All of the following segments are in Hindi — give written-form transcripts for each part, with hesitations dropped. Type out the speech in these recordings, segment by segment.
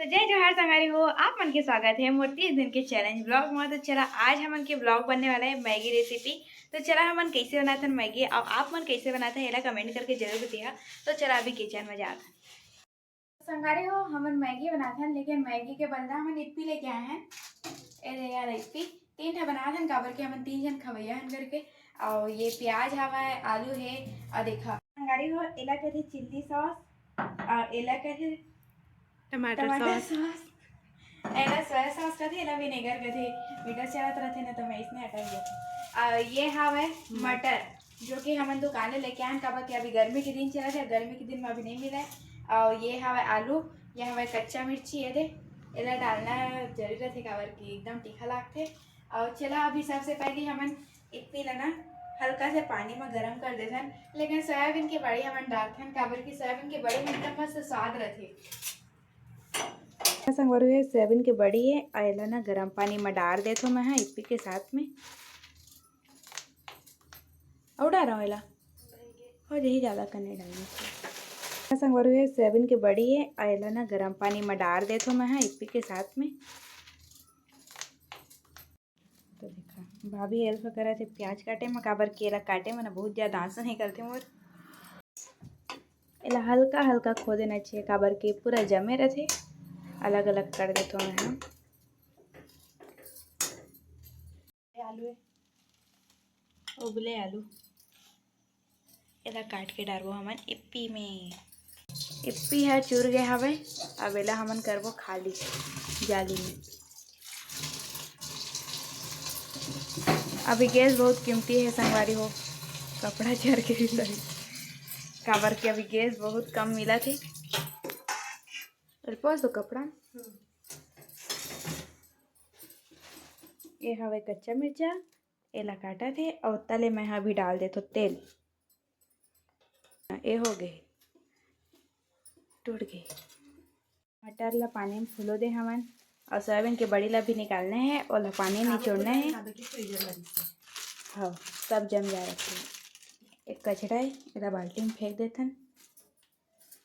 तो जय जोहार संगारी हो आप मन के स्वागत है मोर 30 दिन के चैलेंज ब्लॉग में। तो चला आज हमन के ब्लॉग बनने वाला है मैगी रेसिपी। तो चला हमन कैसे बनाते हैं मैगी और आप मन कैसे बनाते हैं ये कमेंट करके जरूर बताइए। तो चला अभी किचन में जाते हैं। संगारी हो हमन मैगी बनाते हैं, लेकिन मैगी के बदला हम इप्पी लेके आए हैं। यार इप्पी 3 ठा बनाते हैं काबर के हमन 3 जन खवैया हन करके। और ये प्याज हवा है, आलू है और देखा संगारी हो एला कहते चिल्ली सॉस और एला कहते टमाटर सॉस एला सोया सॉस का थे, एला विनेगर का थे। मीठा चलत रहते ना तो मैं इसने हटा दिया। ये हवा मटर जो कि हम दुकान लेके आए काबर कि अभी गर्मी के दिन चला है, गर्मी के दिन में अभी नहीं मिला है। और ये हवा आलू, ये हवा कच्चा मिर्ची है दे एला डालना जरूरत है काबर कि एकदम तीखा लागते। और चला अभी सबसे पहले हमन इतनी लेना हल्का से पानी में गरम कर देते, लेकिन सोयाबीन के बड़ी हमन डालते हैं काबर कि सोयाबीन के बड़ी में एकदम मस्त स्वाद रहते। संगवारी है सोयाबीन के बड़ी है आयला ना गरम पानी में डाल देते मैं हाँ इप्पी के साथ में और डाल रहा हूँ एला और यही ज़्यादा करने डालने। संगवारी है सोयाबीन के बड़ी है आयला ना गरम पानी में डाल देते मैं हाँ इप्पी के साथ में। तो देखा भाभी हेल्प करा थे प्याज काटे में काबर केला काटे में ना बहुत ज़्यादा आंसू नहीं करते मोर एला हल्का हल्का खो देना चाहिए काबर के पूरा जमे रहते। अलग अलग कर देते हैं हम आलू है उबले आलू एला काट के डालबो हमन इप्पी में। इप्पी है चूर गए हवे अब एला हमन करबो खाली जाली में। अभी गैस बहुत कीमती है संगवारी हो, कपड़ा चढ़ के सही काबर के अभी गैस बहुत कम मिला थे। पहुँच दो कपड़ा ये हवे कच्चा मिर्चा एला काटा थे और तले में अभी डाल दे तो तेल ये हो गए टूट गए। मटर ला पानी में फूलो दे हमन और सोयाबीन के बड़ी ला भी निकालना है और ला पानी निचोड़ना है। हाँ सब जम जा रखे एक कचड़ा है एला बाल्टी में फेंक देथन।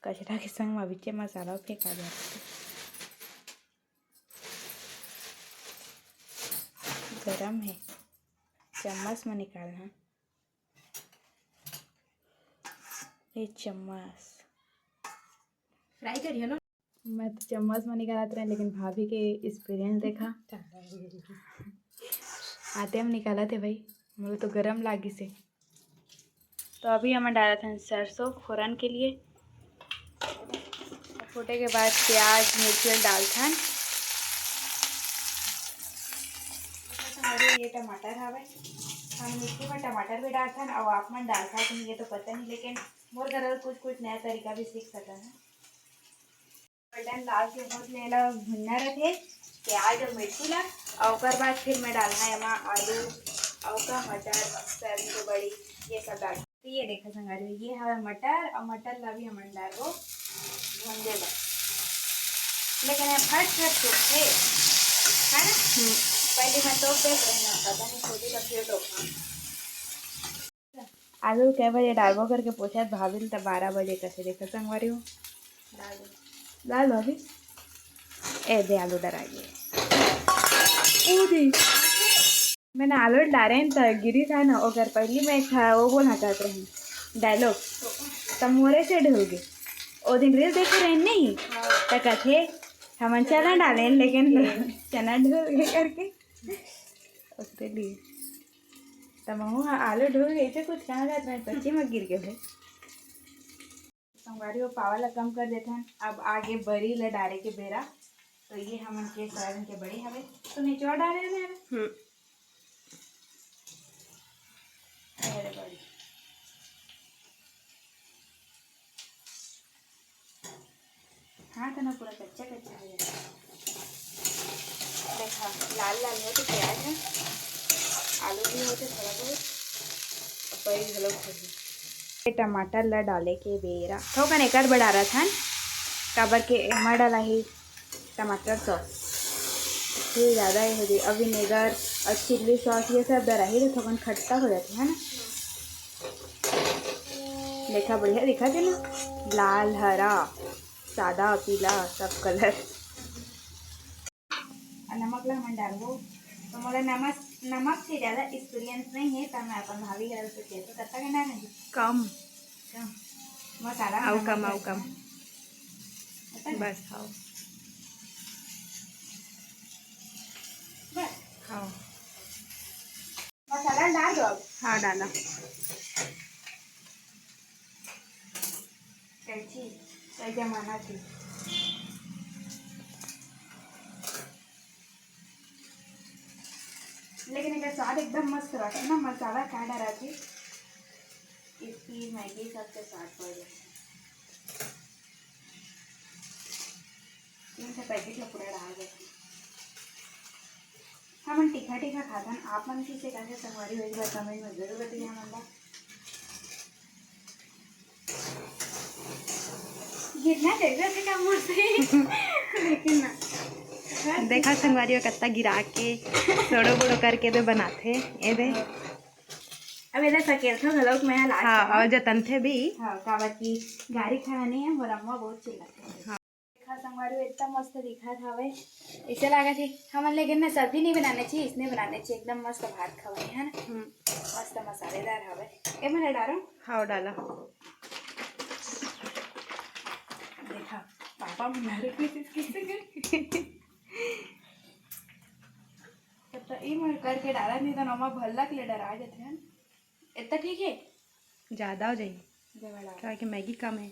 कचड़ा के संग में बीचे मसाला फेंका जाता गरम है चम्मच में निकालना ये चम्मच फ्राई करिए ना। मैं तो चम्मच में निकालते रहे लेकिन भाभी के एक्सपीरियंस देखा आते हम निकाला थे भाई मुझे तो गरम लागी से। तो अभी हमें डाला था सरसों फोरन के लिए। फूटे के बाद प्याज मिर्ची डालथन। ये टमाटर हवे हम मिर्ची में टमाटर भी डालथन और आप मन डालता तो ये तो पता नहीं, लेकिन मोर घर कुछ कुछ नया तरीका भी सीख सकते हैं। गोल्डन लाल के बहुत लेला भुनना रखे प्याज और मिर्ची ला और बाद फिर मैं डालना है वहाँ आलू और का मटर सोयाबीन की बड़ी ये सब डाल। तो ये देखा संगारी ये हमारा मटर और मटर ला भी हम डालो भून देगा, लेकिन ये फट फट छूटते है ना। पहले मैं तो देख रहना पता नहीं छोटी रखी तो आलू कै बजे डालबो करके पूछा भाभी तो 12 बजे कैसे देखा संगवारी हो डाल दो अभी ए दे आलू डराइए मैंने आलू डाले तो गिरी था ना अगर पहली मैं वो बोलना चाहते रही डायलॉग तब मोरे से ढल गए वो दिन रील देखे रहे नहीं तो कथे हम चना डालें लेकिन चना ढल गए करके उसके लिए तब आलू ढल गए थे कुछ कहाँ जाते हैं सच्ची में गिर गए भाई। संगवारी वो पावा ला कम कर देते हैं। अब आगे बड़ी ला डाले के बेरा तो ये हमन के सोयाबीन के बड़ी हवे तो निचोड़ डाले हैं बड़ी हाँ तो ना पूरा कच्चा कच्चा हो जाता देखा लाल लाल होते प्याज है आलू भी होते थोड़ा बहुत बड़ी झलक टमाटर ला डाले के बेरा थोड़ा एक बढ़ा रहा था काबर के मैं डाला ही टमाटर सॉस फिर ज़्यादा ही हो गई अब विनेगर और चिल्ली सॉस ये सब डरा ही तो थोड़ा खट्टा हो जाता है ना। देखा बढ़िया दिखा थे ना लाल हरा सादा पीला सब कलर नमक ला हम डालबो। तो मोला नमक नमक से ज़्यादा एक्सपीरियंस नहीं है, तो मैं अपन भाभी घर से कहते करता के ना नहीं कम कम मसाला आओ नमक कम आओ रहता कम है। पता है? बस खाओ बस खाओ। मसाला डाल दो अब। हाँ डाला। कैची कई जमाना थी। लेकिन इसका स्वाद एकदम मस्त रहता है ना, मसाला खा डाला थी इसकी मैगी सबसे स्वाद पड़ जाए। 3 पैकेट ला पूरा डाल देते। हम तीखा तीखा खाता है। आप मन किसे कैसे संगवारी हुई बात कमेंट में जरूर बताइए हमारा। गिरना चाहिए थे क्या मुझसे लेकिन ना देखा संगवारी कत्ता गिरा के सोड़ो बोड़ो करके दे बनाथे ए दे। अब इधर सकेल था गलोक में लास्ट। हाँ और जतन थे भी। हाँ कावत की गाड़ी खाना नहीं है, मोर अम्मा बहुत चिल्लाते हैं। हाँ देखा संगवारी इतना मस्त दिखा था भाई। इसे लगा थी हम, लेकिन ना सब्जी नहीं बनाने चाहिए, इसने बनाने चाहिए। एकदम मस्त भात खवाई है ना, मस्त मसालेदार हवे। ए मैंने डालो। हाँ डाला। देखा पापा बना रहे किससे तो ई मैं करके डाला नहीं तो नौमा भल्ला के लिए डरा जाते हैं। इतना ठीक है, ज़्यादा हो जाएगी क्या कि मैगी कम है।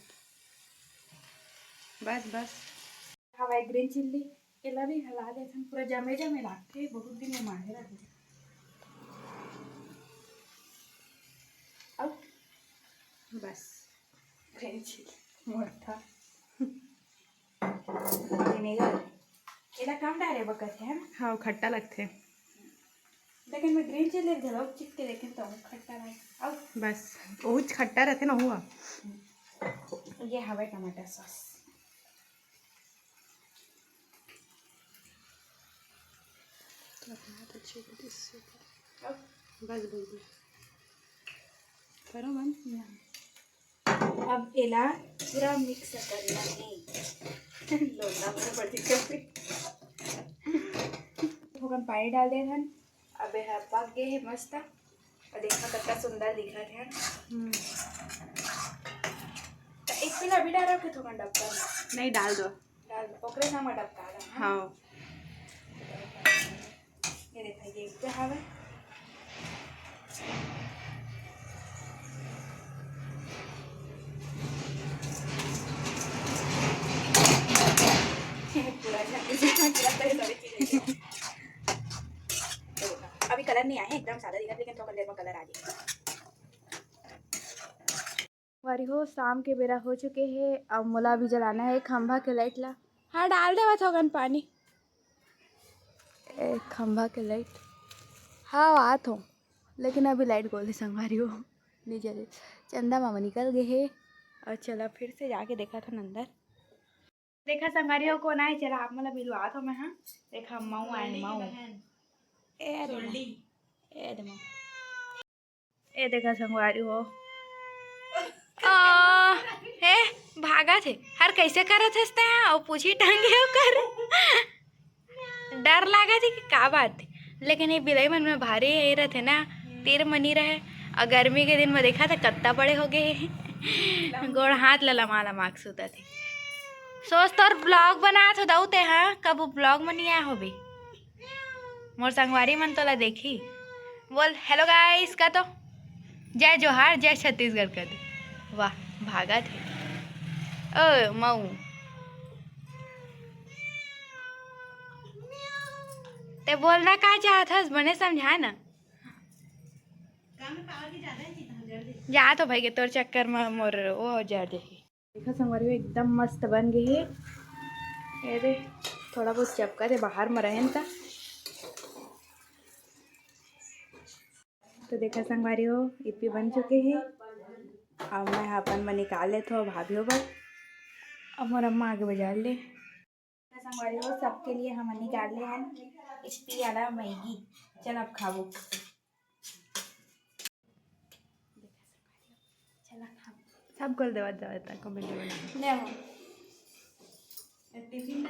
बस बस हवाई ग्रीन चिल्ली केला भी हला देते हैं। पूरा जमे जमे लागते बहुत दिन में मारे रहते। अब बस ग्रीन चिल्ली मोटा विनेगर केला कम डाले बकत है ना। हाँ खट्टा लगते। लेकिन मैं ग्रीन चिल्ली घलोक चिक के देखे तो खट्टा लगे। अब बस वो खट्टा रहते ना हुआ। ये हवा टमाटर सॉस। अब बस बोल दो करो बंद। अब इला पूरा मिक्स करना है। लोला में बड़ी कभी थोड़ा पानी डाल दे हन। अब यह पक गए है मस्त। और देखा कितना सुंदर दिखा है। तो एक पिला भी डालो कि थोड़ा डब्बा नहीं डाल दो। डाल दो ओकरे ना मैं डब्बा डाल। हाँ ये देखा ये क्या हवा। अभी कलर नहीं आया है, एकदम सादा दिखा, लेकिन थोड़ा देर में कलर आ जाएगा। वारी हो शाम के बेरा हो चुके हैं। अब मोला भी जलाना है खंभा के लाइट ला। हाँ डाल दे थोगन पानी। एक खंभा के लाइट हाँ आत हो, लेकिन अभी लाइट गोल है संगवारी हो नहीं जले। चंदा मामा निकल गए है। और चला फिर से जाके देखा था अंदर। देखा संगवारी हो कौन आए। चला आप मतलब मिलवा तो मैं। हाँ देखा मऊ आए मऊ ए देखा संगवारी हो हे भागा थे हर कैसे करत हंसते हैं और पूछी टंगे कर डर लगा थी कि का बात थी। लेकिन ये बिलाई मन में भारी ये रहते ना, तीर मनी रहे। और गर्मी के दिन में देखा था कत्ता बड़े हो गए गोड़ हाथ लमा लमा के सुता थे। सोच तो ब्लॉग बना तो दऊते। हाँ कब ब्लॉग में नहीं आया हो भी मोर संगवारी मन तो ला देखी बोल हेलो गाइस का तो जय जोहार जय छत्तीसगढ़ कर दे। वाह भागा थे ओ मऊ। ते बोलना का चाहत हस बने समझा ना। जा तो भाई के तोर चक्कर में मोर वो जर देखी। देखा संगवारी एकदम मस्त बन गई है। ये दे थोड़ा बहुत चपका दे बाहर में रहें था। तो देखा संगवारी हो इप्पी बन चुके हैं। अब मैं अपन में निकाल लेता हूँ भाभी हो बस। अब मोर अम्मा आगे बजा ले। संगवारी हो सबके लिए हम निकाल ले हैं इप्पी वाला मैगी। चल अब खाओ। चला खाओ सब कर देवा जाता कमेंट में ले आओ टिफिन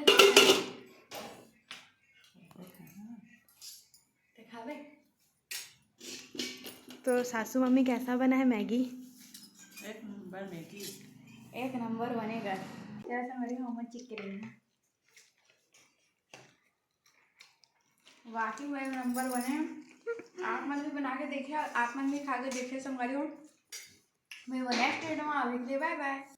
तो सासू मम्मी कैसा बना है मैगी? एक नंबर मैगी। एक नंबर बनेगा। चला संगवारी हम चेक करेंगे। वाकई में एक नंबर बने। आप मन भी बना के देखिए, आप मन भी खा के देखिए संगवारी हो। मैं वो नेक्स्ट वीडियो में आवे के लिए बाय बाय।